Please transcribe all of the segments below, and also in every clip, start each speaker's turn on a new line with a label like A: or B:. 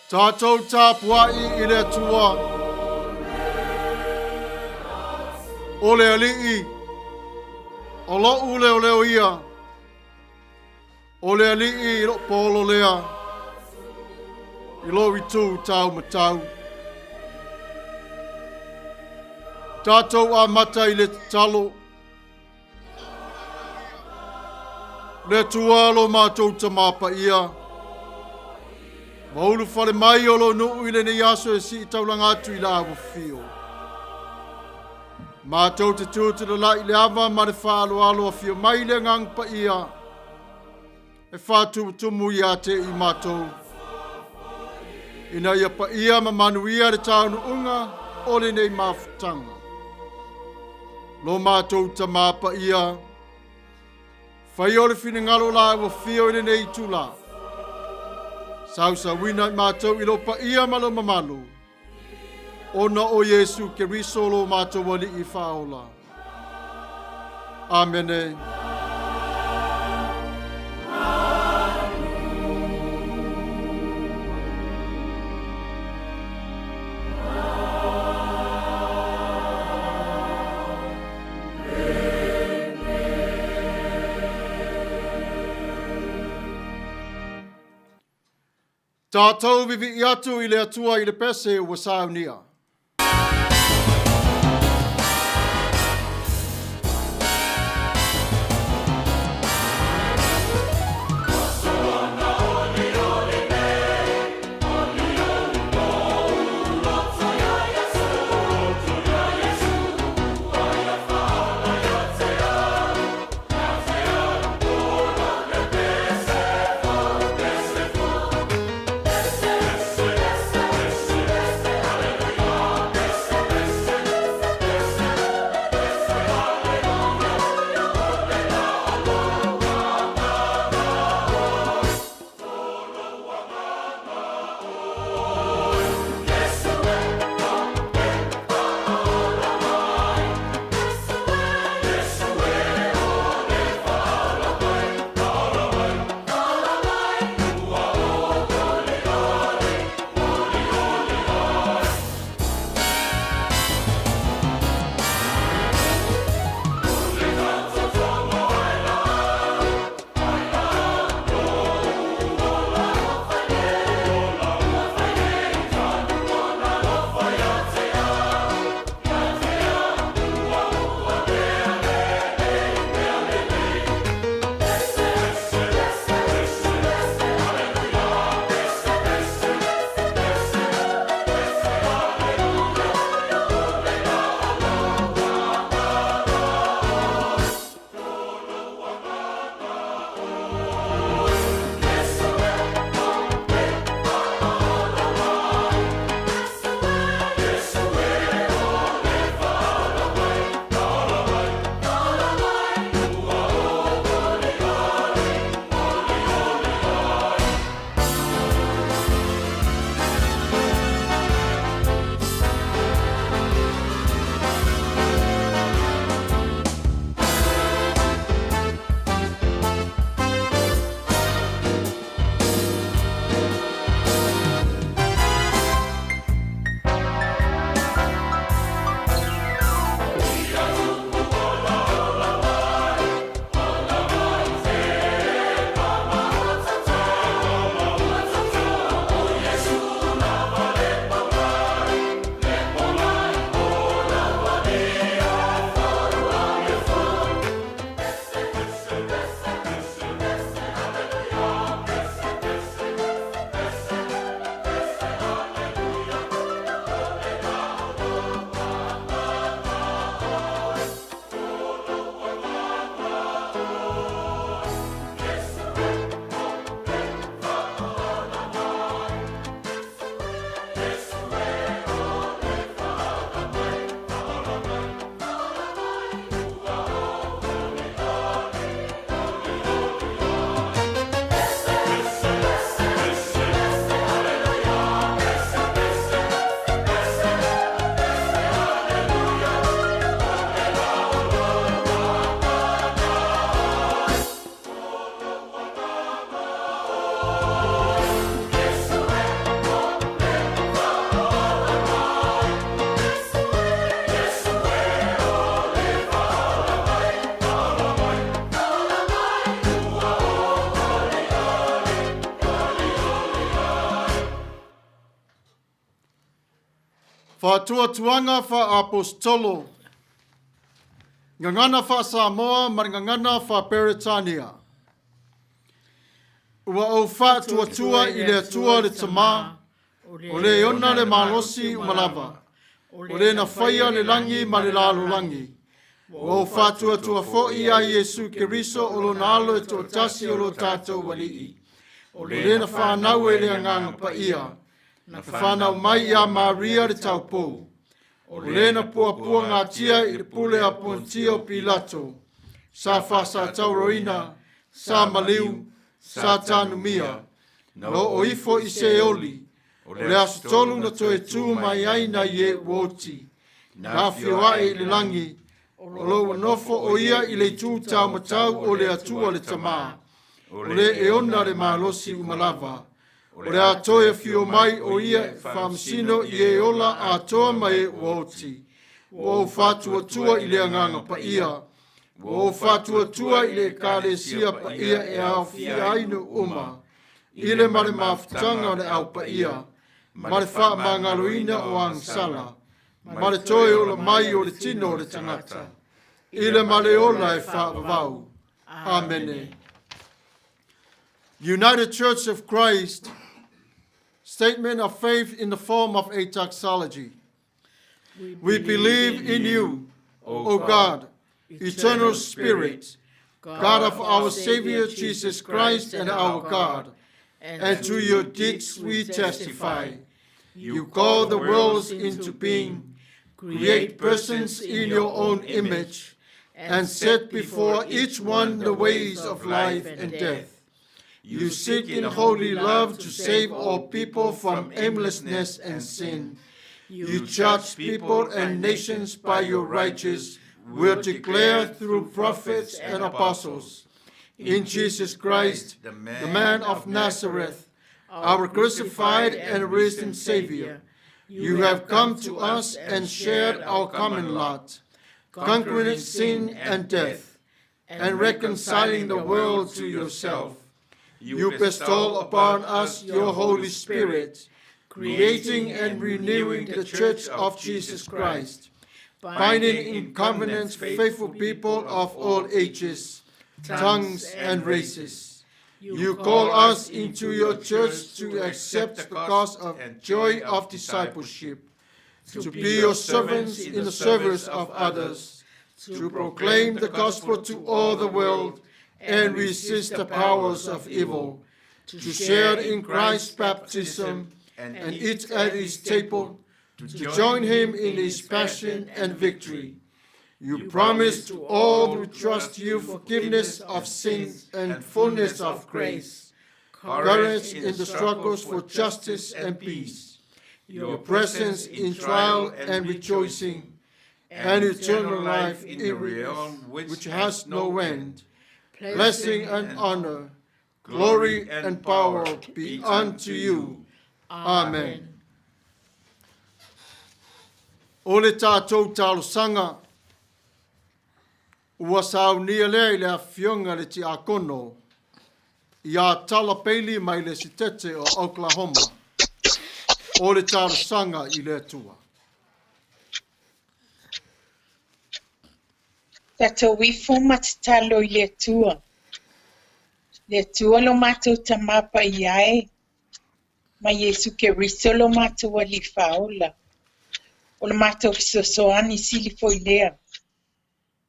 A: Tatou Atu I Le Atua. O le ali'i. O lo'u leo leo ia. O le ali'i I lo polo lea. I lo itu tau matau. Tatou a mata I le tatalo. Le tua lo mātou tamapa ia. Maulu fale mai o lo nuu I le ne yaso e si taulanga atu I le awa fio. Mātou te tūtu le lai le awa ma le whaalo alo a fio mai le ngang pa ia. E whātu tumu ia te I mātou. Ina ia pa ia ma manu ia le taunu unga o le nei mafutanga. Lo mātou tamapa ia. Whai o le whine ngalo la wa fio I le nei tula. Sausa wina I mātou I lo pa ia malo mamalu. Ona o Yesu ke risolo mātou wali I whaola. Amene. Tatou vivi'i atu I le atua I le pese o Sauniga. Faatuatuanga fa apostolo. Ngangana fa Samoa, ngangana fa Peritania. Ua o faatuatua I le atua le tama, o le ona le malosi umalava, o le na whaia le langi ma le lalo langi. O faatuatua fo'i a Yesu Keriso o lo nalo e to tasi o lo Tatou wali'i. O le na whanau e le anganga pa ia, na whanau mai a Maria le taupou. O le na pua ngā tia I le pule a pontia o Pilato, sa whasa tauroina, sa maliu, sa tanumia, na o ifo I se oli, o le asu tolu na toe tū mai aina ye woti, na whioa I le langi, o lo nofo o ia I le tū tau matau o le atua le tamā, o le eona le malosi umalava, o le atoe fio mai o ia whamsino I e ola atoa mai woti, o fatua tua I le anganga pa ia, o fatua tua I le kālesia pa ia e au fiainu uma, I le mare mafutanga o le au pa ia, mare wha mangaloina o angsala, mare toe o le mai o le tino o le tangata, I le mare ola e wha vau. Amen. United Church of Christ, statement of faith in the form of a doxology. We believe in you, O God, eternal Spirit, God of our Savior Jesus Christ and our God, and to your deeds we testify. You call the worlds into being, create persons in your own image, and set before each one the ways of life and death. You seek in holy love to save all people from aimlessness and sin. You judge people and nations by your righteous will declare through prophets and apostles. In Jesus Christ, the man of Nazareth, our crucified and risen Savior, you have come to us and shared our common lot, conquering sin and death, and reconciling the world to yourself. You bestow upon us your Holy Spirit, creating and renewing the Church of Jesus Christ, binding in covenants faithful people of all ages, tongues, and races. You call us into your church to accept the cost of joy of discipleship, to be your servants in the service of others, to proclaim the gospel to all the world, and resist the powers of evil, to share in Christ's baptism and eat at his table, to join him in his passion and victory. You promise to all who trust you forgiveness of sins and fullness of grace, courage in the struggles for justice and peace, your presence in trial and rejoicing, and eternal life in the realm which has no end. Blessing and honor, glory and power be unto you. Amen. O le tātou talosanga, ua saunia lea I le awhionga le ti akono, ia tala peili mai le sitete o Oklahoma. O le talosanga I le atua.
B: Tatou ifo matatalo I le atua. Le atua lo mātou tamapa I ai. Ma Yesu Keriso lo mātou alifaola. O lo mātou fisosoani silifo I lea.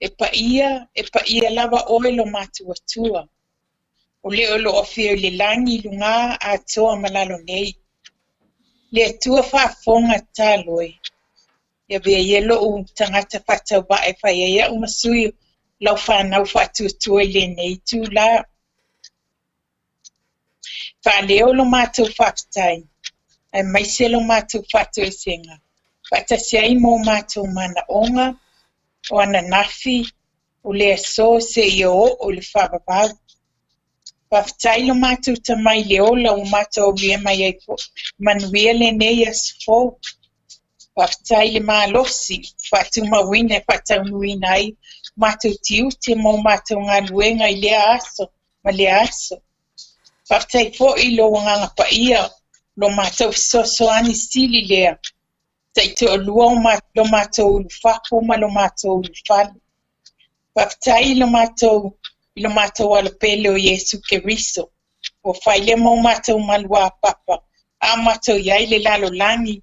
B: E pa ia lava oe lo mātou atua. O leo lo ofio le langi lunga a toa malalo nei. Le atua whaafonga taloe. Ia vea yelo u tangata whatau ba e whaia ia umasui lau whanau whatuatua le nei tū la. Whaleo lo mātou Faafetai, ai maise lo mātou whatu e senga. Whatasiai mō mātou mana onga, o ana nafi, o le aso se I o le whababau. Faafetai lo mātou tamai le ola o mātou lia mai ai manuia le nei asfo. Faafetai le malosi, whatu mawina e whatau nuina ai, mātou tiu te mō mātou ngā luenga I le aso, ma le aso. Faafetai fo I lo nganga pa ia, lo mātou fisosoani sili lea. Taito lua lo matou fapo ma lo matou fal. Faafetai lo matou ala pele o Yesu Keriso. O faile mo matou malua papa. A matou iai le lalo langi.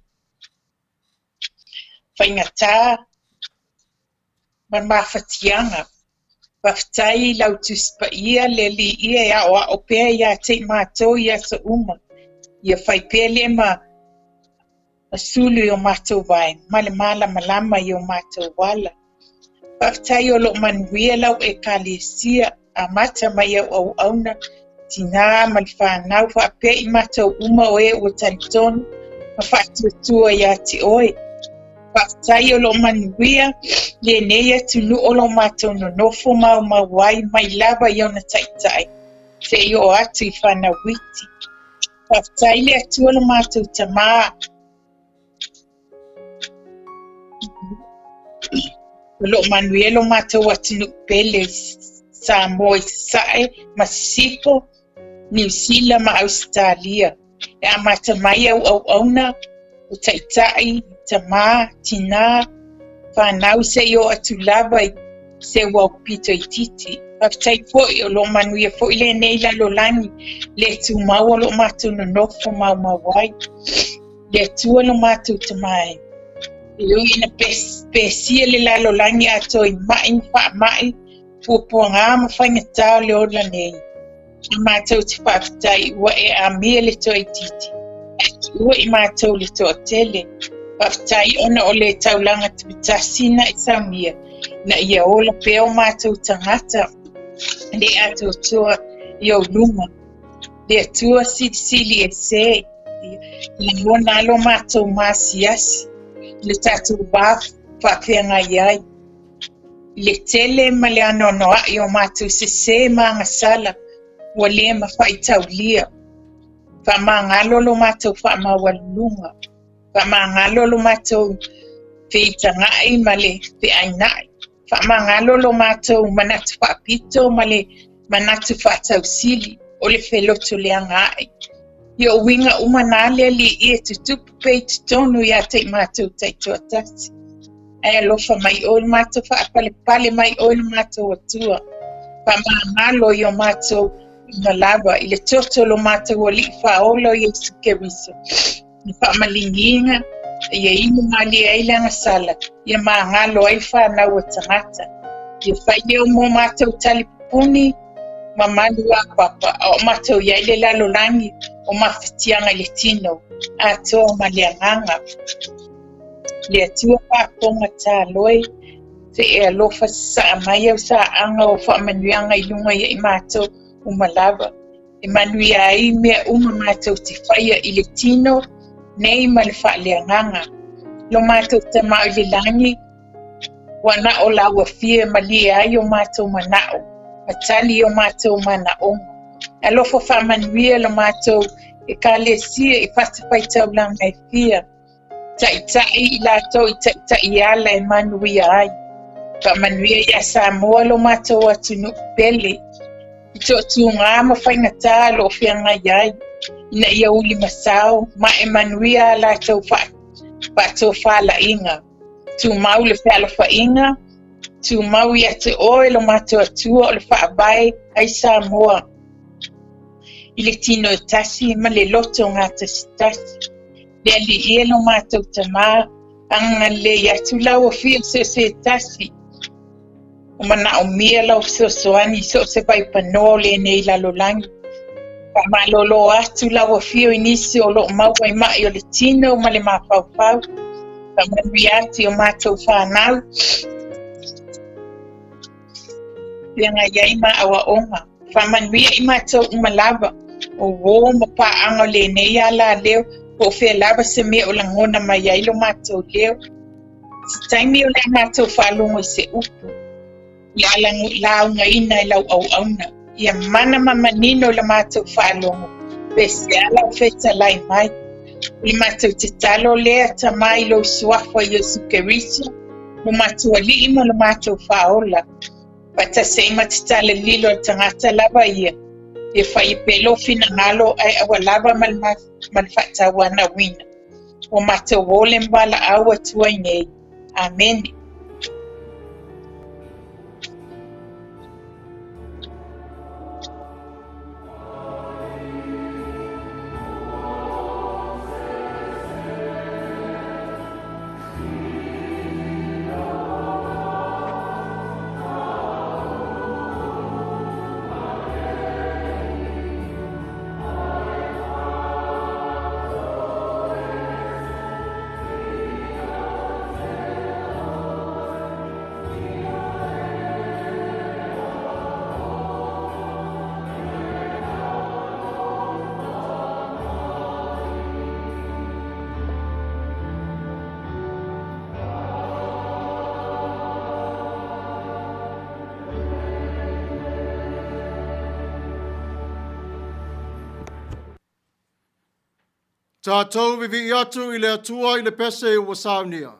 B: Faingata man mafatianga. Faafetai lau tuspa ia le li ia ya o pea ya te matou ya sa uma. Ia fai pele ma asulu yo matou vai. Mala malama yo matou wala. Faafetai o lo manuia lau e kalesia a mata mai au auna tina malfanau faapea i matou uma o e o talitonu ma faatuatua ia te oe. Faafetai o lo manuia le nei atunu o lo matou nonofo mau ai mai lava i ona taitai se o atu i whanawiti. Faafetai le atua lo matou tamā. Lo manuelo matou atinu pele Samoa sae Masifo New Zealand ma Australia. E a mata mai au auna o taitai tamā tina whanau se o atu lava se wau pito i titi. Faafetai fo'i o lo manuia fo'i le nei lalo langi le tu mau o lo matou nonofo mau ai. Le atua lo matou tamai. Iu ina pesia le lalo langi ato i mai puapuanga ma whaingatau le ola nei. I mātou te Faafetai ua e a mea le toi titi. Ua i mātou le toa tele. Faafetai ona o le taulanga tupitasina i Saumia. Na ia ola peo mātou tangata. Le ato toa i au luma. Le atua sili e se. Le mona alo mātou māsiasi. Le Tatou whawhia iai. Le tele ma le anonoa i o mātou se mangasala ua le ma Faitau lia. Whamangalo lo mātou whamawalunga. Whamangalo lo mātou whitangai ma le whiainai. Whamangalo lo mātou manatu whapito ma le manatu whatau sili o le wheloto le angai. I o winga umanale li e tutupu pei tutonu ia te mātou taitoa tasi. E alofa mai o le mātou whaapale mai o le mātou atua. Whamangalo i o mātou na lava i le toto lo mātou o li whaolo i Yesu Keriso. Ni whaamalinginga i e inu mali e ilanga sala. I a maangalo ai whanau o tangata. I a whaile o mo mātou talipuni ma malua papa. O mātou i aile lalo langi o mawhitianga le tino. A toa ma le anganga. Le atua whaponga tā loi. Se e alofa sa Maia o sa anga o whaamanuianga i lunga i mātou umalava. E manui ai mea mātou te whaia i le tino nei ma le whaaleanganga. Lo mātou te mau le langi wana o laua fia ma li ai o mātou manao. Matali o mātou manaonga. Alofa whaamanuia lo mātou e kalesia i Faitau langa e fia. Taitai i lato i taitai ala e manuia ai. Whaamanuia i a Samoa lo mātou atunu pele. I tō tūngā ma whaingata lo whianga iai. Ina ia uli masao ma e manuia lato whato whala inga. Tu mau le whala whainga. Tu mau i ate oe lo mātou atua o le whaabai ai Samoa. I le tino e tasi ma le loto ngā tasi tasi. Le ali ia lo mātou tamā. Anga le i atu lau o fia se tasi. O mana o mia lau soani so se pai panoa le nei lalo langi. Pa malolo atu lau o fia inisi o lo mau ai mai o le tino ma le mawhawhau. Pa manui ati o mātou whanau. Pianga iai ma awa onga. Pa manui ai mātou umalava. O wo ma pa anga le nei ala leo. Po fea lava se mea o langona mai ai lo mātou leo. Se taimi o le mātou whalongo i se upu. Ia launga ina i lau auna. Ia mana mamanino le mātou whalongo. Pese ala o feta lai mai. I mātou te talo lea ta mai lo suafa i Yesu Keriso. Lo mātou ali ima lo mātou whaola. Pata se ima te tala lilo tangata lava ia. Ia whai pelo fina ngalo ai awa lava malwhata wana wina. o matawole mbala awa tuainei. Amen.
A: Tatou vivi'i atu I Le Atua I le pese ua Sauniga.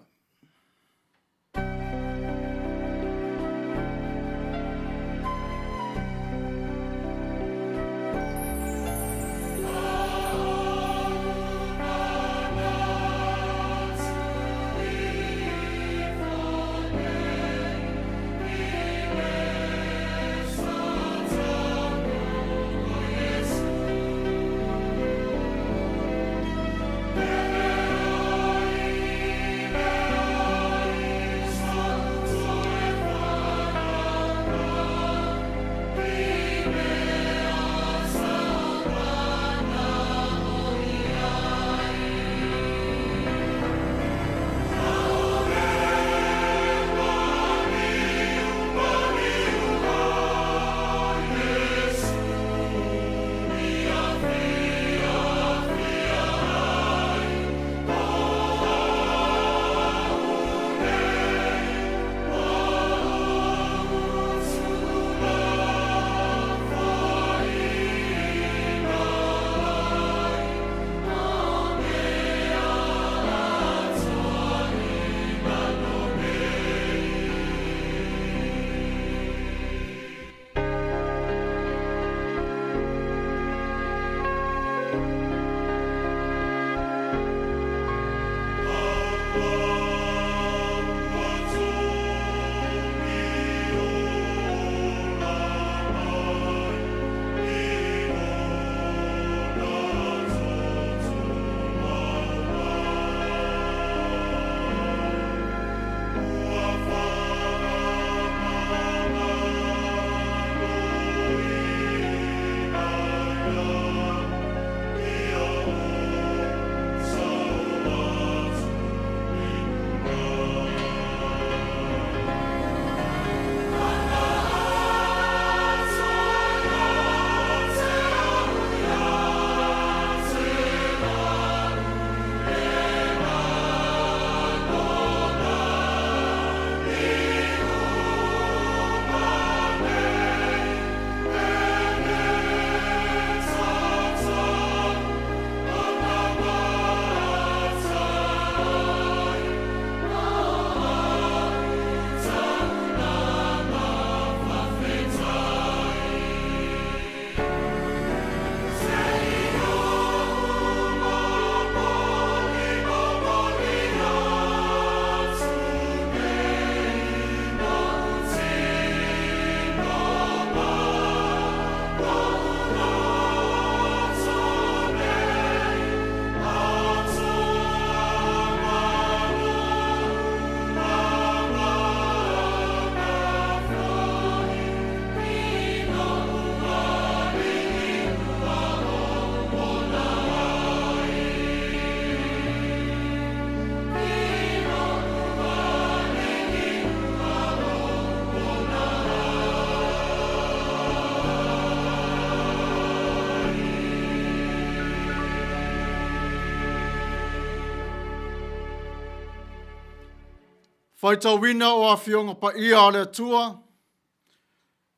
A: Faitau wina o awhionga pa ia a Le Atua,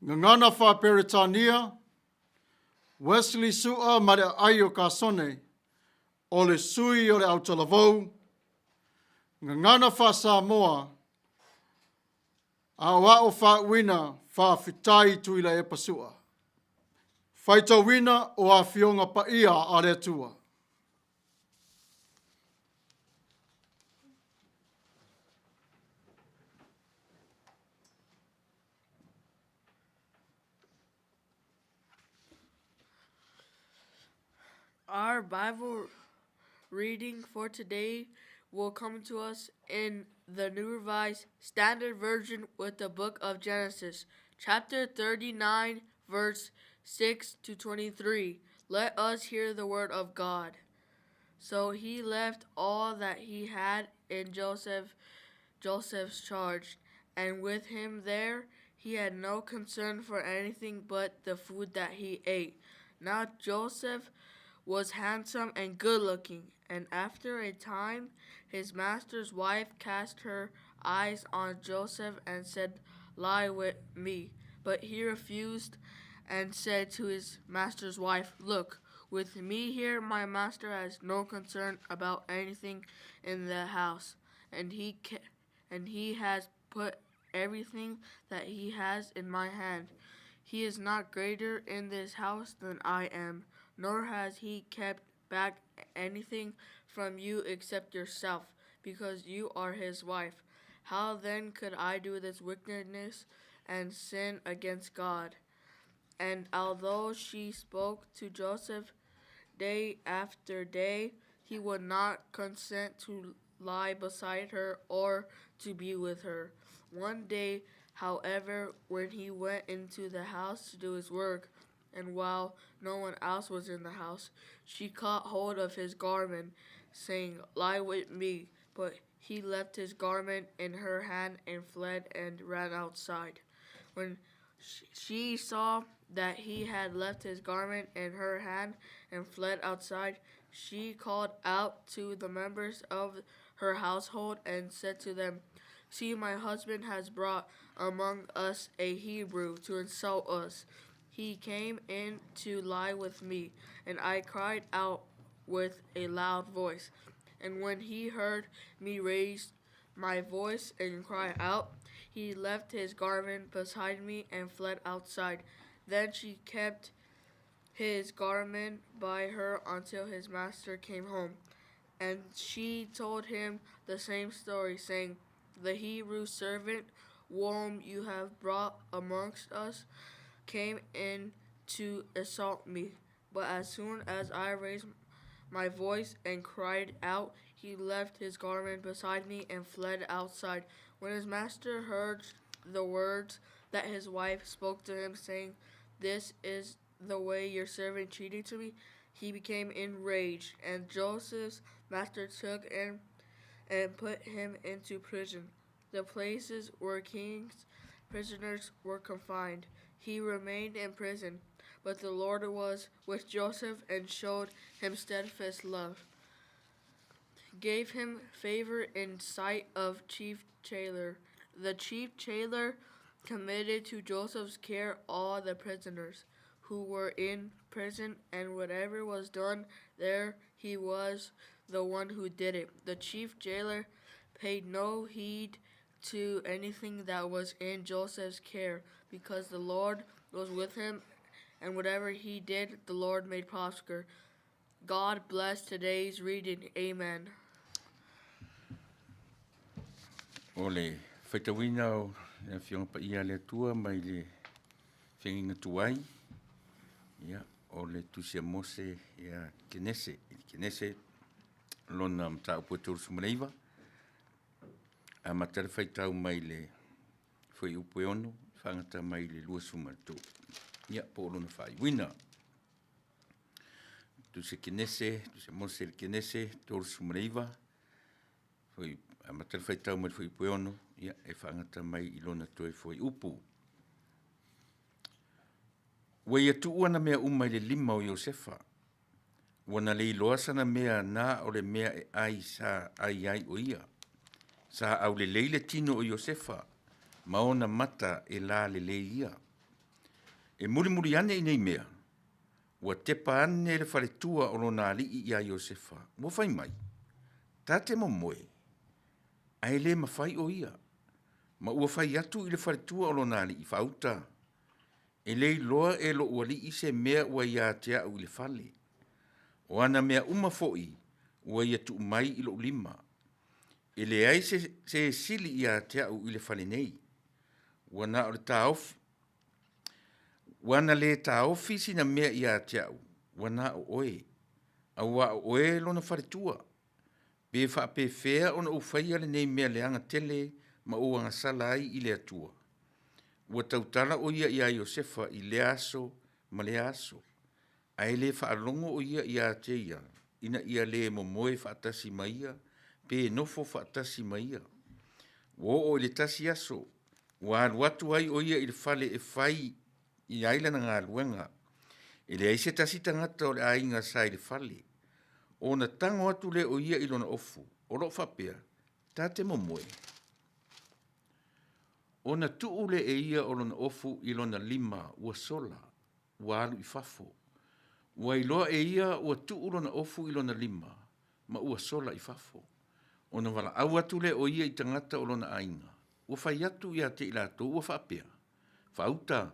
A: ngangana wha Wesley sua ma le ai o kasone, o le sui o le Autalavou, ngangana wha Samoa, a wa o wha wina Faafetai Tuilaepa sua. Faitau wina o awhionga pa ia a Le Atua.
C: Our Bible reading for today will come to us in the New Revised Standard Version with the book of Genesis, chapter 39, verse 6 to 23. Let us hear the word of God. So he left all that he had in Joseph's charge, and with him there he had no concern for anything but the food that he ate. Now Joseph was handsome and good-looking, and after a time his master's wife cast her eyes on Joseph and said, "Lie with me." But he refused and said to his master's wife, "Look, with me here my master has no concern about anything in the house, and he has put everything that he has in my hand. He is not greater in this house than I am, nor has he kept back anything from you except yourself, because you are his wife. How then could I do this wickedness and sin against God?" And although she spoke to Joseph day after day, he would not consent to lie beside her or to be with her. One day, however, when he went into the house to do his work, and while no one else was in the house, she caught hold of his garment, saying, "Lie with me." But he left his garment in her hand and fled and ran outside. When she saw that he had left his garment in her hand and fled outside, she called out to the members of her household and said to them, "See, my husband has brought among us a Hebrew to insult us. He came in to lie with me, and I cried out with a loud voice. And when he heard me raise my voice and cry out, he left his garment beside me and fled outside." Then she kept his garment by her until his master came home. And she told him the same story, saying, "The Hebrew servant whom you have brought amongst us came in to assault me. But as soon as I raised my voice and cried out, he left his garment beside me and fled outside." When his master heard the words that his wife spoke to him, saying, "This is the way your servant treated to me," he became enraged. And Joseph's master took him and put him into prison, the places where king's prisoners were confined. He remained in prison, but the Lord was with Joseph and showed him steadfast love, gave him favor in sight of chief jailer. The chief jailer committed to Joseph's care all the prisoners who were in prison, and whatever was done there, he was the one who did it. The chief jailer paid no heed to anything that was in Joseph's care, because the Lord was with him, and whatever he did, the Lord made prosper. God bless today's reading. Amen.
D: Ole, Faitauina o Atu I Le Atua mai le whenginga tuai. Ia, o le Tusi Mose ia Kenese. Kenese, lona mtau puetur sumareiva. A matara Faitau mai le foi upe ono, whangata mai le lua sumatu. Ia, po lona whai. Wina. Tusi Kenese, Tusi Mose le Kenese, tur sumareiva. Foi a matara Faitau mai foi upe ono. Ia, e whangata mai ilona toi foi upu. Wai atu ua na mea umai le lima o Iosefa. Wana le iloasa na mea na o le mea e ai sa ai o ia. Sa au le leile tino o Iosefa. Maona mata e la le le ia. E muri ane i nei mea. Ua tepa ane le wharetua o lona alii ia Iosefa. Ua whai mai. Tate mo moe. Ai le mawhai o ia. Ma ua whai atu i le wharetua o lona alii whauta. E lei loa e lo ua li i se mea ua ia te au i le whale. O ana mea foi, ua ia tu mai i lo lima. E le ai se sili ia te au i le whale nei. Wana o le taofi. Wana le taofi sina mea ia te au. Wana o oe. Aua oe lona wharetua. Pe whaapewhea ona uwhaia le nei mea leanga tele ma uanga sala ai I le atua. Ua tautala o ia ia Iosefa I le aso ma le aso. Ai le whaalongo o ia ia teia. Ina ia le momoe whaatasi maia. Pe nofo whaatasi maia. Wo o le tasi aso. Wa watu ai o ia I le whale e whai I aila na ngā luenga. E le aise tasi tangata o le ainga sa I le whale. O na tango atu le o ia I lona ofu. O lo whapea. Tā te momoe. O na tuu le e ia o lona ofu I lona lima ua sola. Ua alu I fafo. Ua iloa e ia ua tuu lona ofu I lona lima. Ma ua sola I fafo. O na wala au atu le o ia I tangata o lona ainga. Ua whai atu ia te ilato ua whapea. Whauta.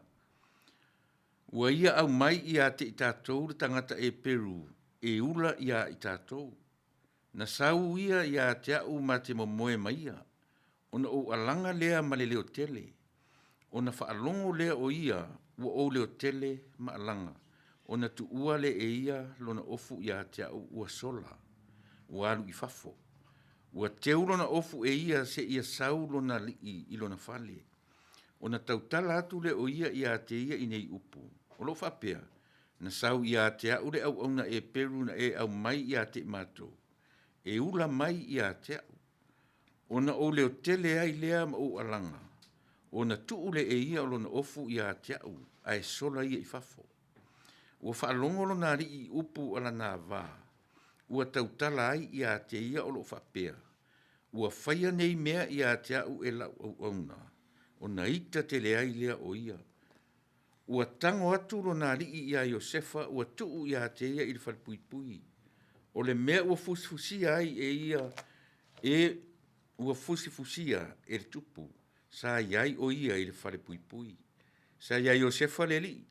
D: Ua ia au mai ia te I Tatou le tangata e Peru. E ula ia I Tatou. Na sau ia te au ma te momoe maia. Ona o alanga lea ma le leo tele. Ona whaalongo lea o ia ua o leo tele ma alanga. Ona tu ua le e ia lona ofu ia te au ua sola. Ua alu I fafo. Ua teu lona ofu e ia se ia sau lona lii I lona fale. Ona tautala atu le o ia te ia I nei upu. O lo whapea. Na sau ia te au le au auna e Peru na e au mai ia te mato. E ula mai ia te au. Ona o leo tele ai lea ma o alanga. Ona tuu le e ia o lona ofu ia te au. Ai sola ia I fafo. Ua whaalongo lona ri I upu ala nā vā. Ua tautala ai ia te ia o lo whapea. Ua whaia nei mea ia te au e lau au auna. Ona ita te le ai lea o ia. Ua tango atu lona ri ia Iosefa ua tuu ia te ia I le whalpuipui. O le mea ua fusifusia ai e ia e ua fusifusia e le tupu. Sa iai o ia I le whalepuipui. Sa iai Iosefa le li.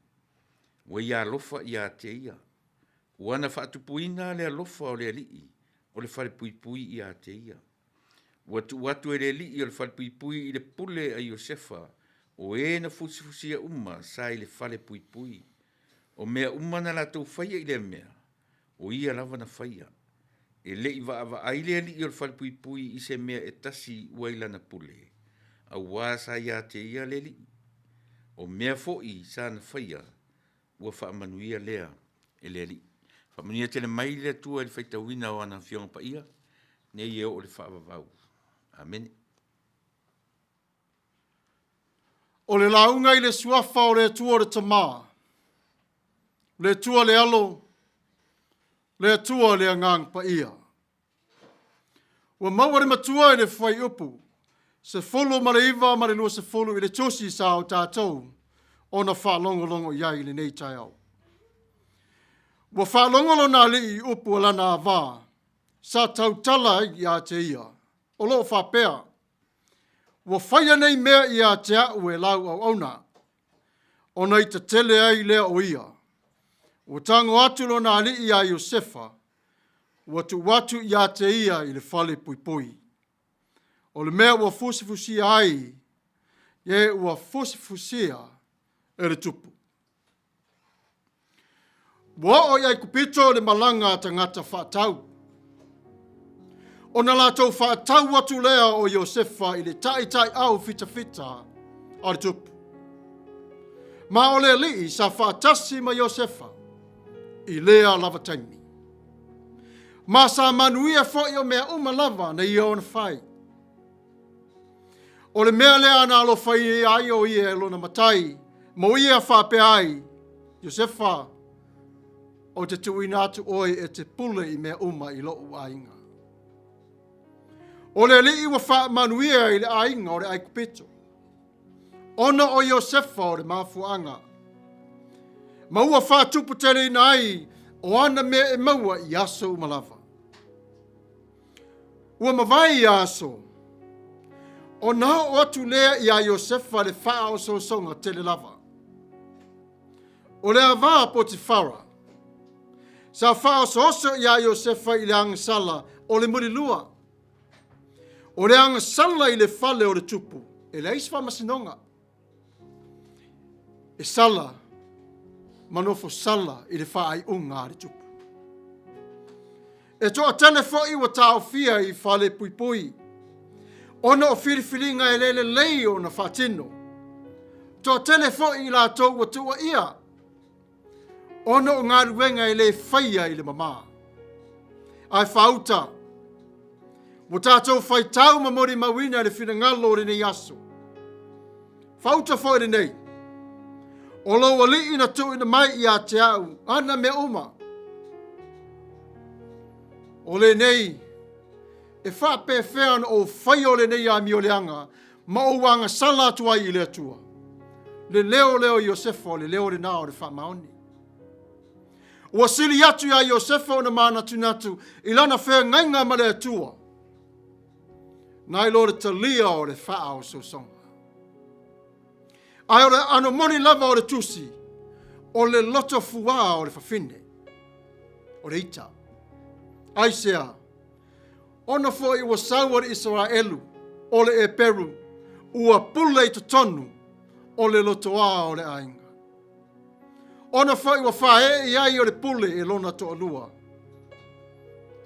D: Ua ia alofa ia te ia. Ua na whaatupuina le alofa o le li. O le whalepuipui ia te ia. Ua tu watu e le li o le whalepuipui I le pule a Iosefa. O e na fusifusia uma sa I le whalepuipui. O mea uma na la tau whaia I le mea. O ia lava na whaia. E le I wa aile li o le whalepuipui I se mea e tasi waila na pule. A wā sa ia te ia le li. O mea fo'i sa na whaia. Ua whaamanuia lea e le li. Whaamanuia tele mai le tua I le Faitauina o ana whionga pa ia. Nei e o le whaavavau. Amen.
A: O le launga I le suafa o le tua le tamā. Le tua le alo. Le tua le angang pa ia. Ua maua le matua I le whai upu. Se folo ma le iwa ma le lua se folo I le Tusi sa o Tatou. O na whaalongolongo iai le nei tai au. Ua whaalongolo na li I upu ala na wā. Sa tautala I a te ia. O lo whapea. Ua whaia nei mea I a te au e lau au auna. O nei te tele ai lea o ia. Ua tango atu lo na li I a Iosefa. Ua tu watu I a te ia I le whale puipui. O le mea ua fusifusia ai. Ye ua fusifusia e le tupu. Ua o iai kupito le malanga tangata Faitau. O na lātou Faitau atu lea o Iosefa I le tai au fita o le tupu. Ma o le li sa whaatasi ma Iosefa I lea lava taimi. Ma sa manuia fo I o mea uma lava na I o na whai. O le mea lea na alo whai ai o ia e lona matai. Mo ia whape ai. Iosefa o te tuina atu oi e te pule I mea uma I loo ainga. O le li ua wha manuia I le ainga o le aikupito. Ona o Iosefa o le mafuanga. Ma ua wha tupu tele ina ai o ana mea e maua I aso umalava. Ua mawai I aso. O na o atu lea I a Iosefa le wha o songa tele lava. O le ava Potifara. Sa wha o soso I a Iosefa I le angasala o le murilua. O le angasala I le fale o le tupu. E le iswa masinonga. E sala. Manofo sala I le wha ai unga le tupu. E toa tele fo'i wa tau fia I fale pui pui. Ona o Filifiliga e lele lei o na whatino. Toa tele fo'i la tau wa tua ia. Ona o ngā ruenga e le whaia I le mama. Ai whauta. Wa tātou Faitau ma mori mawina le whina o le nei aso. Whauta fo'i le nei. O lo wali ina tu ina mai I a te au. Ana me uma. O le nei. E whape whean o whai o le nei a mi o le anga. Ma o wanga sala Atu I Le Atua. Le leo Iosefo le leo le nao le wha maoni. Ua sili atu ia Iosefo na Manatu natu. Ilana whea ngainga ma le atua. Nai lo le talia o le wha o so songa. Ai o le ano moni lava o le Tusi. O le loto fuā o le whawhine. O le ita. Ai sea. Ona fo I wa saua le Israelu. O le e Peru. Ua pule I tonu. O le lotoa o le ainga. Ona fo I wa whae I ai o le pule e lona to alua.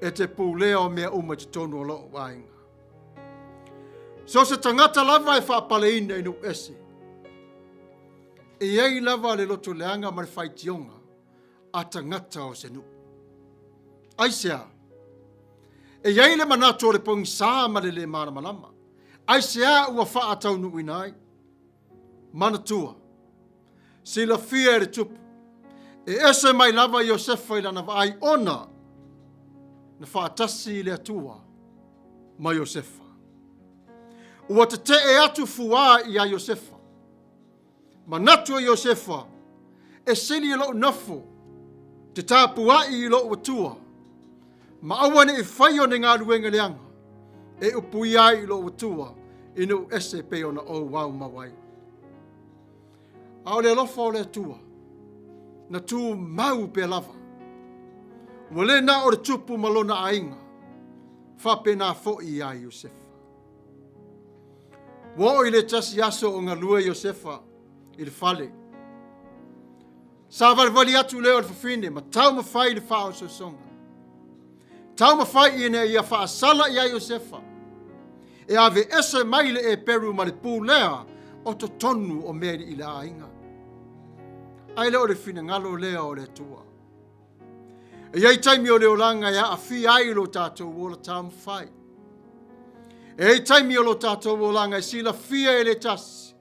A: E te pulea o mea uma te tonu o lo ainga. So se tangata lava e whaapaleina inu ese. E ei lava le loto leanga ma le whaitionga. A tangata o se nu. Aisea. E ei le manatu o le pongi saa ma le mana malama. Aisea ua wha atau nu inai. Manatua. Sila fia e le tupu. E ese mai lava Iosefa I lana vai ona. Na whaatasi le atua. Ma Iosefa. Ua te e atu fuā I a Iosefa. Manatu a Iosefa. E sili lo nafo. Te tāpuai I lo atua. Ma awane I whai o ne ngā ruenga leanga. E upui ai I lo atua. Inu ese pe ona o wau mawai. Ao le alofa o le atua. Na tu mau pe lava. Wale na o le tupu malona ainga. Whape na fo'i a Iosefa. Wo I le tasi aso o ngā lua Iosefa I le fale. Sa valvali atu leo le whawhine, ma tau ma whai le whao so songa. Tau ma whai I ne ia wha asala I a Iosefa. E ave ese mai le e Peru ma le pū lea o to tonu o meri I le ainga. Ai leo le fina ngalo lea o le tua. E iei taimi o leo langa ia a fi ai lo tātou o la tam whai. E iei taimi o lo tātou o langa I sila fia e le tasi.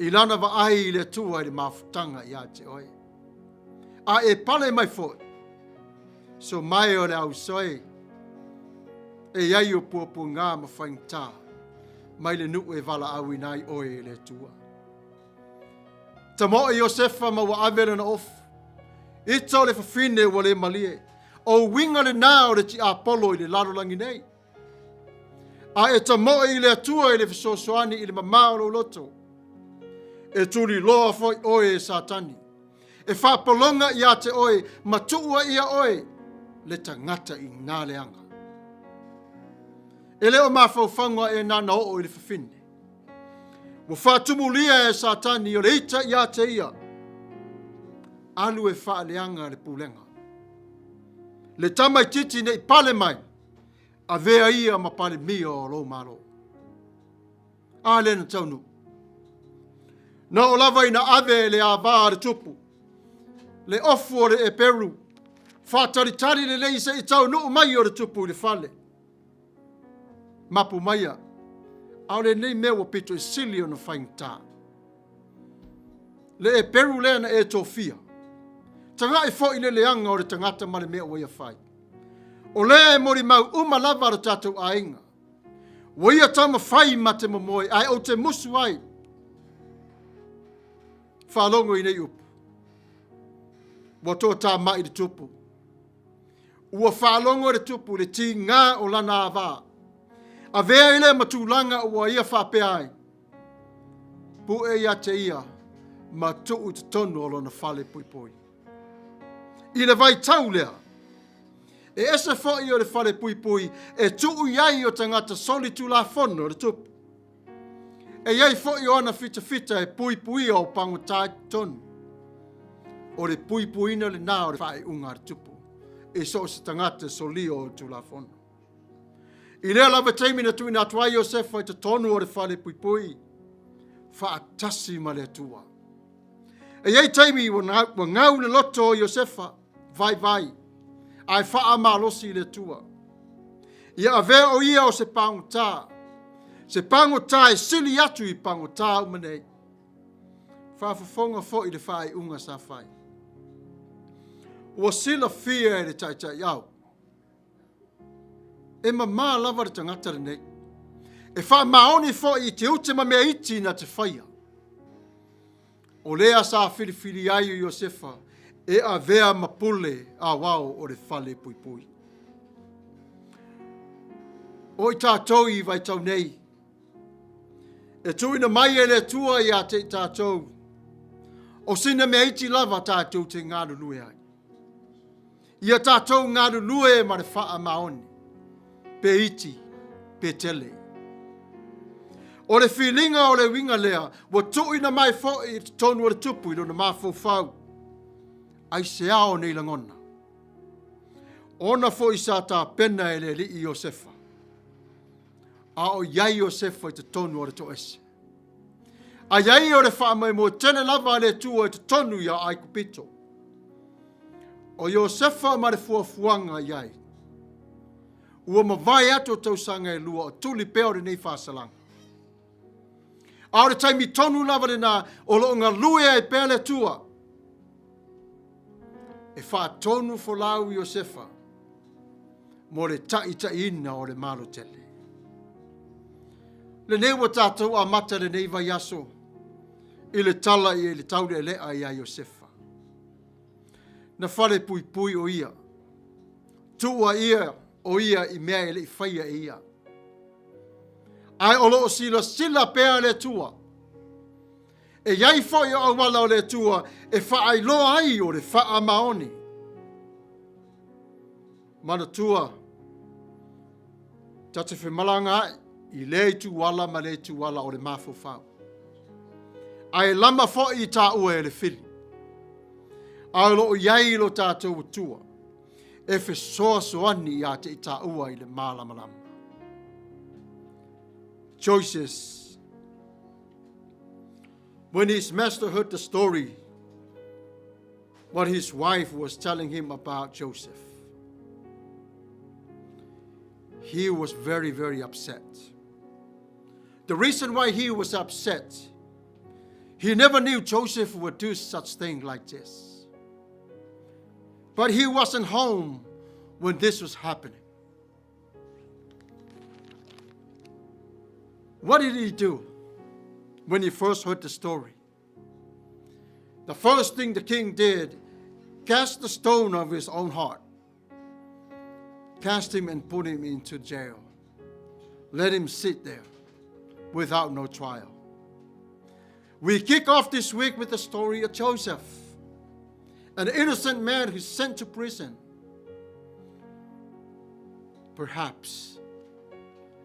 A: I lana wa ai I le tua I le mafutanga I a te oi. A e pale mai foi. So mai o le au soe. E iei o puapu ngā ma whaingta. Mai le nu e vala au inai oi le tua. Tamo Iosefa ma wa avera na ofu. Ita o le whawhine wa le malie. O winga le nā o le ti Apollo I le larolangi nei. A e tamo I le atua I le fisosoani I le mamao lo loto. E turi loa foi oe e satani. E whapolonga I a te oe, matua I a oe, le tangata I ngā leanga. E leo mawhauwhangwa e nana o I le whawhine. Wa whatumulia e satani o le ita I a te ia. Alu e wha leanga le pulenga. Le tamai titi ne I pale mai. A vea ia ma pale mia o lo malo. A le na taunu. Na o lava ina ave le ava le tupu. Le ofu o le e Peru. Whataritari le leise I tau nuu mai o le tupu le fale. Mapu Maia. Au le nei mewa pito I sili o na whaingta. Le e Peru le na e tofia. Tanga I fo I le leanga o le tangata ma le mea wa ia whai. O le e mori mau uma lava o tātou ainga. Wa ia tama whai ma te momoe. Ai o te musu ai. Whalongo I nei upu. Wa tō tā mai le tupu. Ua whalongo le tupu le ti ngā o lana avā. A vea ile matulanga ua ia whape ai. Pu e ia te ia. Ma tuu te tonu o lona whale pui pui. I le vai tau lea. E ese fōi o le whale pui pui. E tuu iai o tangata soli tu la fono le tupu. E iai fōi o ana fita fita e pui pui o pangu tai tonu. O le pui pui na le nā o le whae unga le tupu. e so se tangata so lio o tu la fono. I lea lava teimi na tui na atua Iosefa i te tonu o le whale pui pui, wha atasi ma le atua. E iei teimi wa ngau le loto o Iosefa, vai vai, ai wha a malosi le atua. Ia avea o ia o se pangota, se pangota e sili atu i pangota umanei. Whaafafonga fo i le whae unga sa whae. Ua sila fia e le tai au. E ma lava le tangata le nei. E wha maoni fo i te ute ma mea iti na te whaia. O lea sa Filifili ai o Iosefa, e a vea mapule a wao o le whale pui pui. O i Tatou i Faitau nei. E tui na Maia le atua i a te Tatou. O sina mea iti lava Tatou te ngāru lue ai. Ia Tatou ngāru lue ma le wha maoni. Pe iti, pe tele. O le whilinga o le winga lea, wa tui na mai fo i tonu o le tupu i lo na mafo fau. Ai se ao nei langona. Ona fo i sa ta pena e le li i Iosefa. A o iai Iosefa i te tonu o le to ese. A iai o le wha mai mo tene lava le tua i te tonu ia ai kupito. O Iosefa ma le fuafuanga iai. Ua mawai ato tausanga e lua o tuli peo re nei whasalanga. A o le taimi tonu lava le na o lo ngā lue ai pele tua. E wha tonu fo lau Iosefa mo le tai ina o le malo tele. Le nei wa Tatou a mata le nei vai aso i le tala i le tau le lea i a Iosefa. Na whare pui pui o ia. Tua ia o ia i mea e le i whaia e ia. Ai o loo sila pēa le tua. E iai whai o wala o le tua e whaai loa ai o le wha maoni. Mana tua. Tate whemalanga ai. I le tu wala ma le tu wala o le mafo whau. Ai lama fo i ta ua e le fili. Ai lo iai lo Tatou tua. E fe soa soani a te i ta ua i le malamalama. Choices. When his master heard the story, what his wife was telling him about Joseph, he was very, very upset. The reason why he was upset, he never knew Joseph would do such thing like this. But he wasn't home when this was happening. What did he do when he first heard the story? The first thing the king did, cast the stone of his own heart. Cast him and put him into jail. Let him sit there without no trial. We kick off this week with the story of Joseph, an innocent man who's sent to prison. Perhaps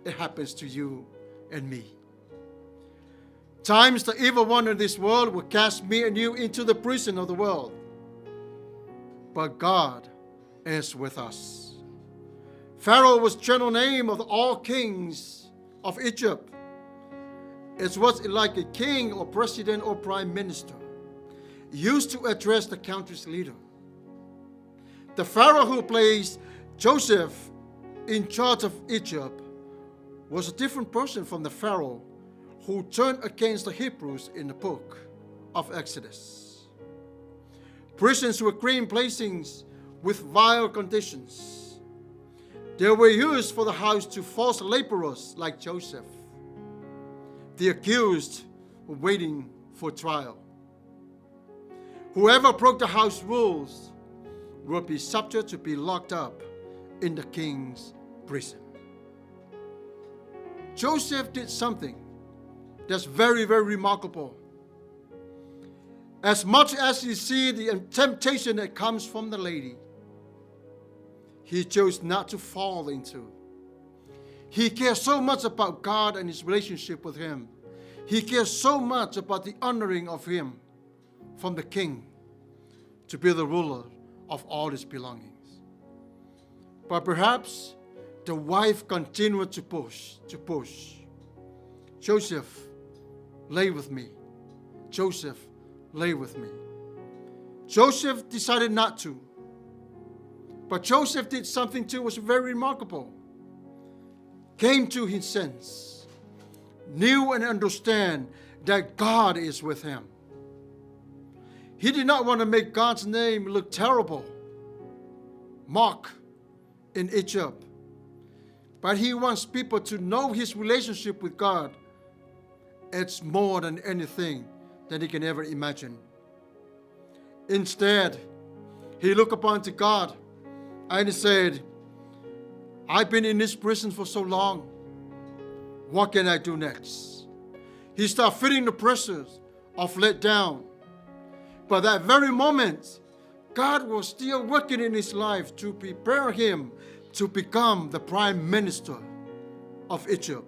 A: it happens to you and me. Times the evil one in this world will cast me and you into the prison of the world. But God is with us. Pharaoh was general name of all kings of Egypt. It was like a king or president or prime minister used to address the country's leader. The Pharaoh who placed Joseph in charge of Egypt was a different person from the Pharaoh who turned against the Hebrews in the book of Exodus. Prisons were green placings with vile conditions. They were used for the house to forced laborers like Joseph. The accused were waiting for trial. Whoever broke the house rules would be subject to be locked up in the king's prison. Joseph did something that's very, very remarkable. As much as you see the temptation that comes from the lady, he chose not to fall into. He cares so much about God and his relationship with him. He cares so much about the honoring of him from the king to be the ruler of all his belongings. But perhaps the wife continued to push. Joseph, lay with me. Joseph, lay with me. Joseph decided not to. But Joseph did something too was very remarkable. Came to his sense. Knew and understand that God is with him. He did not want to make God's name look terrible. Mark in Egypt. But he wants people to know his relationship with God. It's more than anything that he can ever imagine. Instead, he looked upon to God and he said, I've been in this prison for so long. What can I do next? He started feeling the pressures of let down. But that very moment, God was still working in his life to prepare him to become the prime minister of Egypt.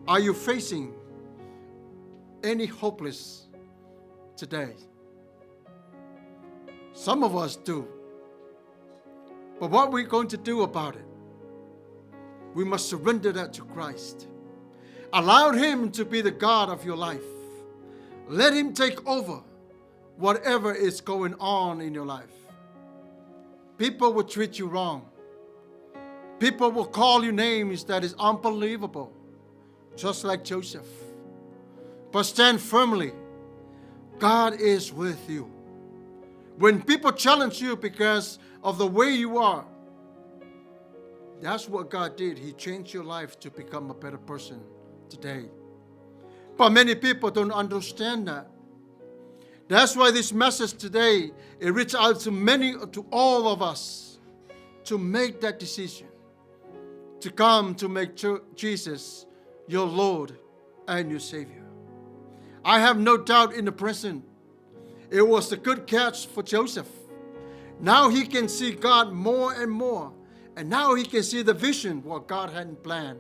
A: Are you facing any hopeless today? Some of us do. But what are we going to do about it? We must surrender that to Christ. Allow him to be the God of your life. Let him take over whatever is going on in your life. People will treat you wrong. People will call you names that is unbelievable, just like Joseph. But stand firmly. God is with you. When people challenge you because of the way you are, that's what God did. He changed your life to become a better person today. But many people don't understand that. That's why this message today, it reaches out to all of us to make that decision, to come to make Jesus your Lord and your Savior. I have no doubt in the present, it was a good catch for Joseph. Now he can see God more and more. And now he can see the vision, what God had planned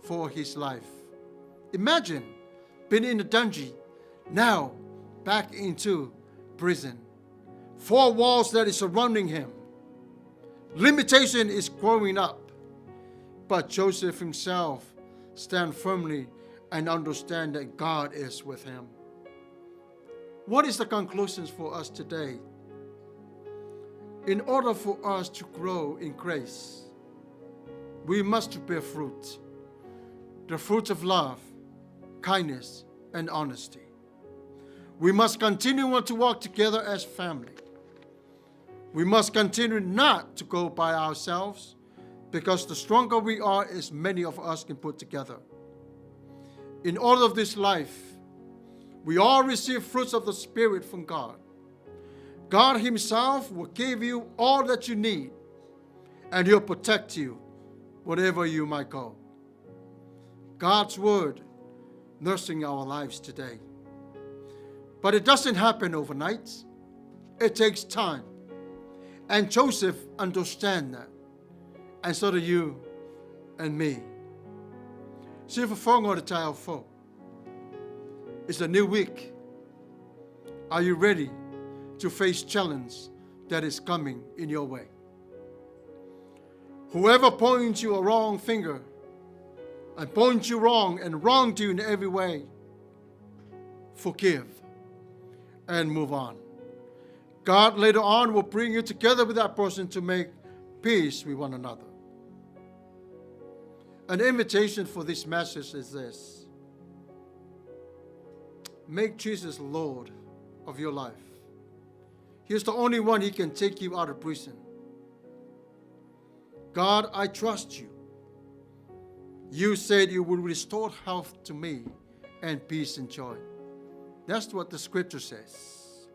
A: for his life. Imagine being in the dungeon, now back into prison. 4 walls that is surrounding him. Limitation is growing up. But Joseph himself stand firmly and understand that God is with him. What is the conclusions for us today? In order for us to grow in grace, we must bear fruit. The fruit of love, kindness, and honesty. We must continue to walk together as family. We must continue not to go by ourselves, because the stronger we are, as many of us can put together. In all of this life, we all receive fruits of the Spirit from God. God himself will give you all that you need, and he'll protect you wherever you might go. God's word nursing our lives today. But it doesn't happen overnight. It takes time. And Joseph understands that. And so do you and me. See, for the child folk. It's a new week. Are you ready to face challenge that is coming in your way? Whoever points you a wrong finger and points you wrong and wronged you in every way, forgive and move on. God later on will bring you together with that person to make peace with one another. An invitation for this message is this: make Jesus Lord of your life. He's the only one he can take you out of prison. God, I trust you. You said you will restore health to me and peace and joy. That's what the scripture says.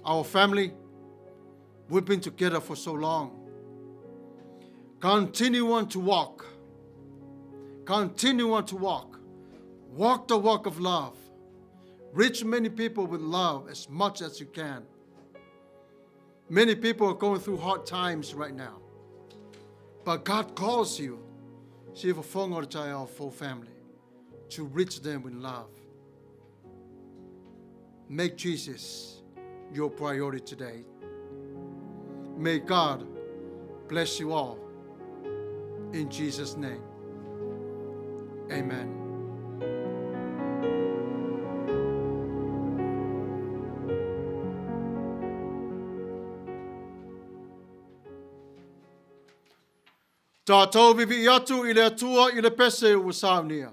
A: Our family, we've been together for so long. Continue on to walk. Continue on to walk. Walk the walk of love. Reach many people with love as much as you can. Many people are going through hard times right now. But God calls you, see for our full family, to reach them with love. Make Jesus your priority today. May God bless you all. In Jesus' name, amen. Tatou vivi'i atu I Le Atua I le pese ua Sauniga.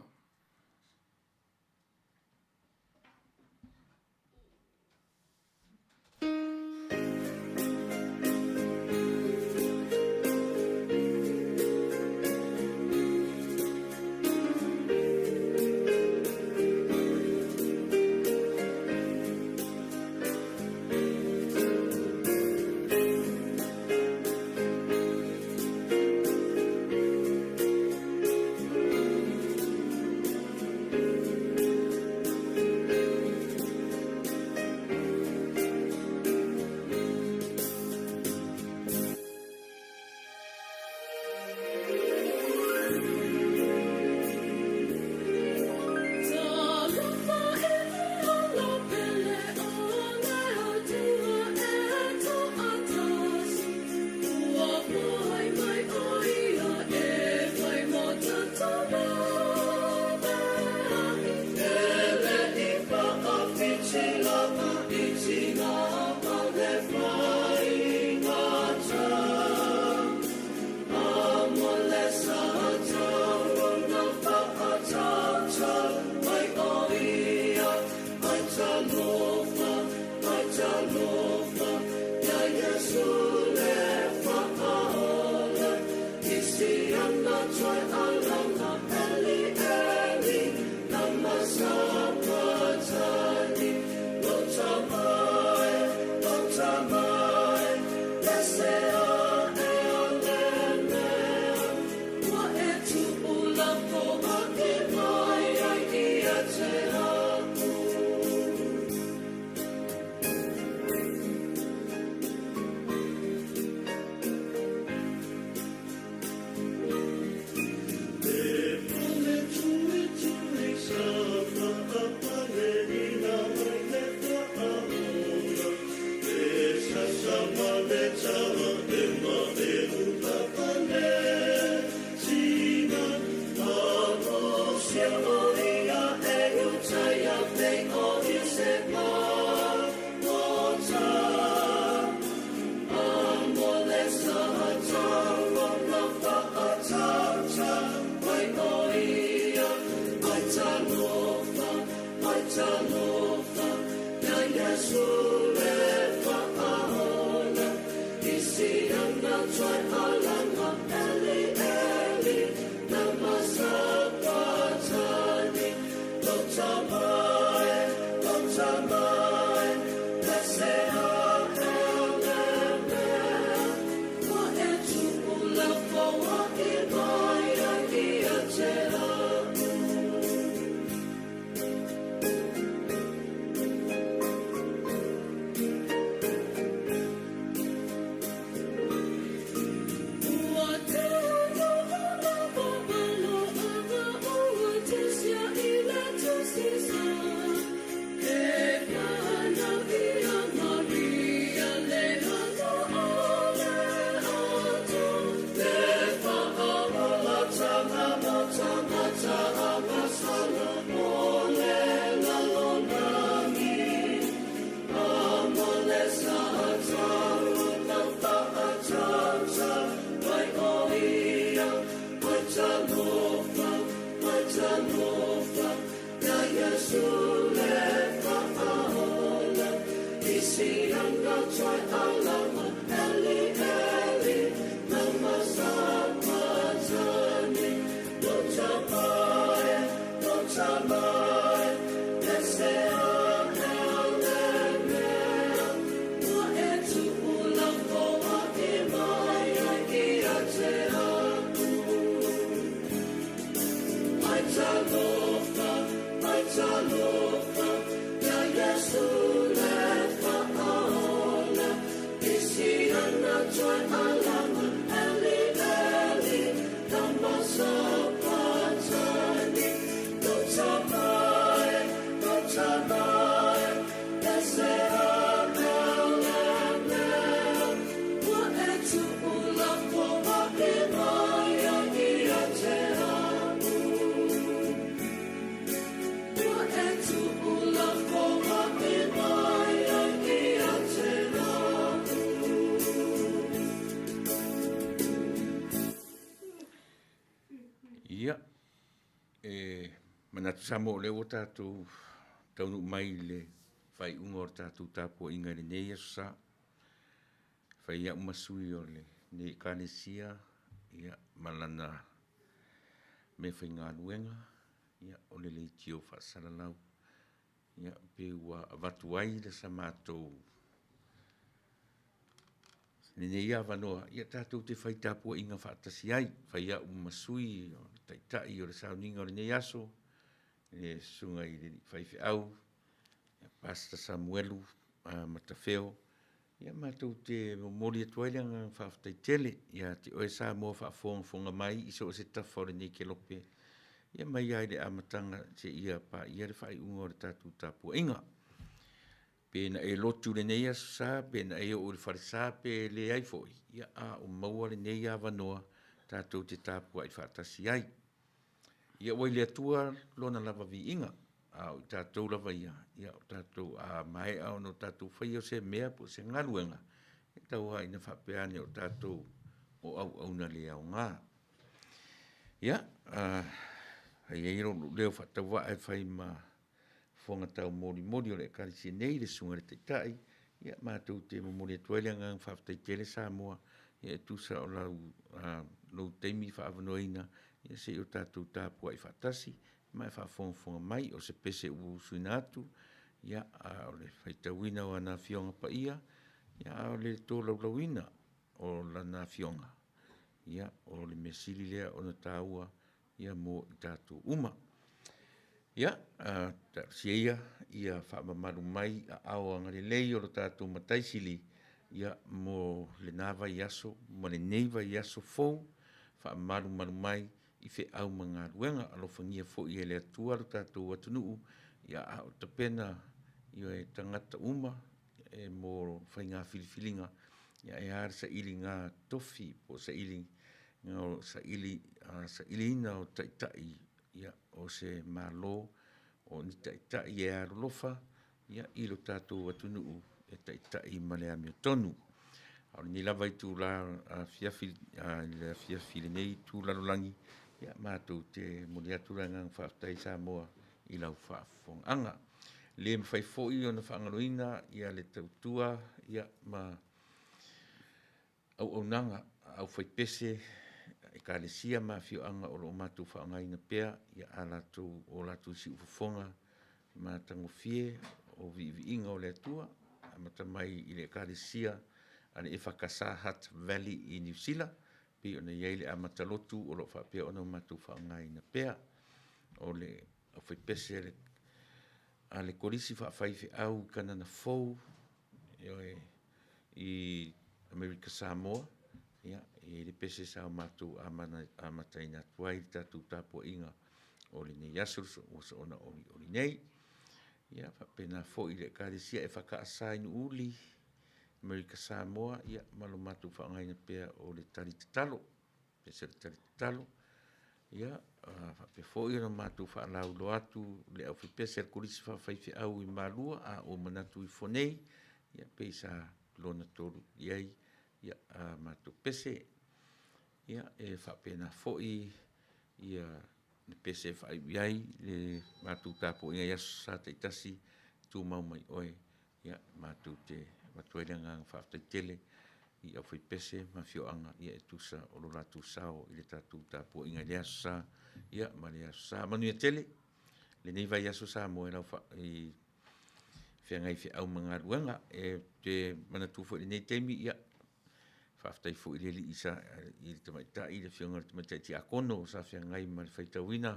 D: Manatu Samoa le o tātou taunu mai le whai unga o tātou tāpua inga le nei aso sa. Whai ia umasui o le ne Kenesia, ia malana me whai ngā nuenga, ia o le tio whaasaralau. Ia pe ua avatu ai le sa mātou. Nene ia wanoa, ia tātou te whai tāpua inga whaatasi ai, whai ia umasui o le taitai o le Sauniga o le nei aso, le sunga i le Faitau, ia Pastor Samuelu, Matafeo, ia mātou te mori atuaile ngā Faafetai tele, ia te oe sa mua whaafonga mai, iso o se tafa o le nei ke lope, ia mai ai le amatanga te ia pa ia le whai unga o le tātou tāpua inga. Pena e lotu le nei aso sa, pena e o le wharisa pe le ai foi, ia o maua le nei a wanoa, tātou te tāpua i whaatasi ai. Ia wai le atua lona lava vi inga, o tātou lava ia o tātou a Maia o no tātou whai o se mea po se ngaruenga, e tau ha ina whapeane o tātou o au na le au ngā. Ia, hei eiro leo whatawa e whai ma whonga tau mori o le karisi nei le sunga le taitai, ia mātou te mori atuaile ngang Faafetai tele Samoa, ia e tusa o lau teimi whaavanoina, ia se o tātou tāpua i whaatasi, mai whaafonga mai o se pese u suina atu, ia o le Faitauina o ana fionga pa ia o le tō laulauina o lana fionga, ia o le mesili lea o na tāua, ia mo i tātou uma. Ia, sia ia whaamamaru mai a awa ngare lei o lo tātou mataisili, ia mo le nāwa i aso, mo le neiva i aso fou, whaamamaru mai i whi au mga ruenga, alo whangia fo i le atua lo tātou atunuu, ia o ta pena i e tangata uma, e mo whai ngā Filifiliga, ia e ar sa ili ngā tofi, po sa ili ina o taitai, ia o se malo o ni taitai e arolofa, ia i lo tātou atunuu e taitai ma le amio tonu. Au ni lava i tū la fiafili nei tū lalolangi, ia mātou te mori atura ngang Faafetai Samoa i lau whaafonga. Le mwhai fōi o na whaangaroina, ia le tautua, ia ma au nanga, au whai pese, e Kenesia ma fio anga o lo mātou whaangaina pea, ia a lātou o lātou si ufafonga, ma tango fie o vivi'i o le atua, a matamai i le Kenesia, ane Ifoga Hat Valley i New Zealand, pi o na iei le amata Lotu o lo whapea o na mātou whaangaina pea, o le au whai pese a le korisi whaafaife au kanana fou, i Amerika Samoa, ia, i le pese sa o mātou amata ina tuai tātou tāpua inga o le nei asu o sa ona oli nei. Ia, whapena fo i le Kenesia e whakaasa inu uli, Amerika Samoa, ia, malo mātou whaangaina pea o le Tatalo, pese le Tatalo, ia, whape fo i ona mātou whaalau lo atu, le au whipese al korisi whaafaife au i malua, a o Manatu i fonei, ia, peisa lona toru iei, ia, mātou pese, ia, e whapena fo ia, le pese whai iei, le mātou tāpo inga iasu sa teitasi, tū mau mai oe, ia, mātou te matuaila ngang Faafetai tele, i au whai pese, ma fio anga, ia e tusa o lo lātou sao, i le tātou tāpo inga le asu sa, ia, ma le asu sa, manuia tele, le nei vai asu sa mo e lau i whiangai whi au mga ruanga, e te manatu fo i nei teimi, ia, Faafetai fo i le li isa, i le tamaitai, i le whianga le tamaitai ti akono, sa whiangai ma le Faitauina,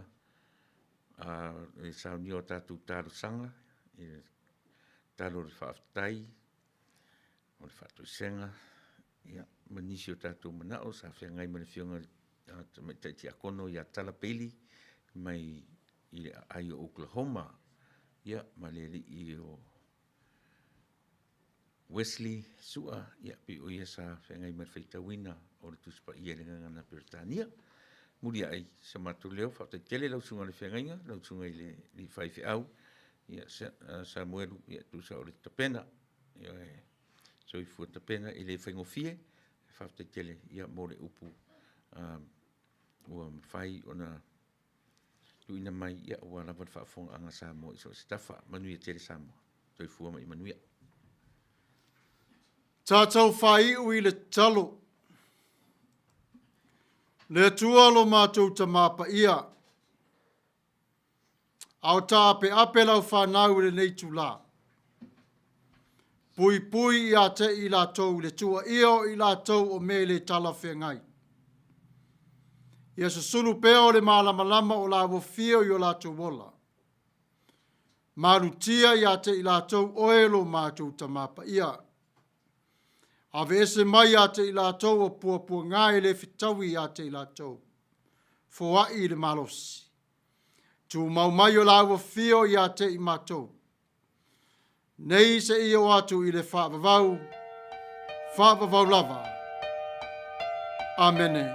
D: e Sauniga o tātou tāro sanga, i le talo le Faafetai, o le whaatoisenga, ia, manisi o tātou manao, sa whiangai ma le whianga le tamaitai ti akono, ia Tala peili, mai i le ai o Oklahoma, ia, ma le li i o Wesley sua, ia, pi o ia sa whiangai ma le Faitauina, o le Tusi pa ia le ngana Peritania, muri ai, sa matu leo, Faafetai tele lau sunga le whiangainga, lau sunga i le whaife au, ia, Samuelu, ia, tusa o le tapena, ia, so i fua tapena, i le whaingofie, Faafetai tele, ia, mo le upu, ua mwhai o na tuina mai ia ua lava whaafonga anga Samoa iso stafa manuia tere Samoa. Toi fua mai manuia.
A: Tatou whai I le talo. Le atua lo mātou ta māpa ia. Au tā ape lau whanau le nei tu la. Pui I a te I lātou le tua io I lātou o me le tala whengai. Ia se sulu peo le malama o la wofio I o lātou wola. Marutia I a te I lātou oelo mātou ta māpa ia. Ave ese mai a te I lātou o pua ngai le fitawi a te I lātou. Foa I le malosi. Tu mau mai o la wofio I a te I mātou. Nei se I o atu I le whaavavau lava. Amene.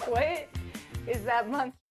E: What is that month?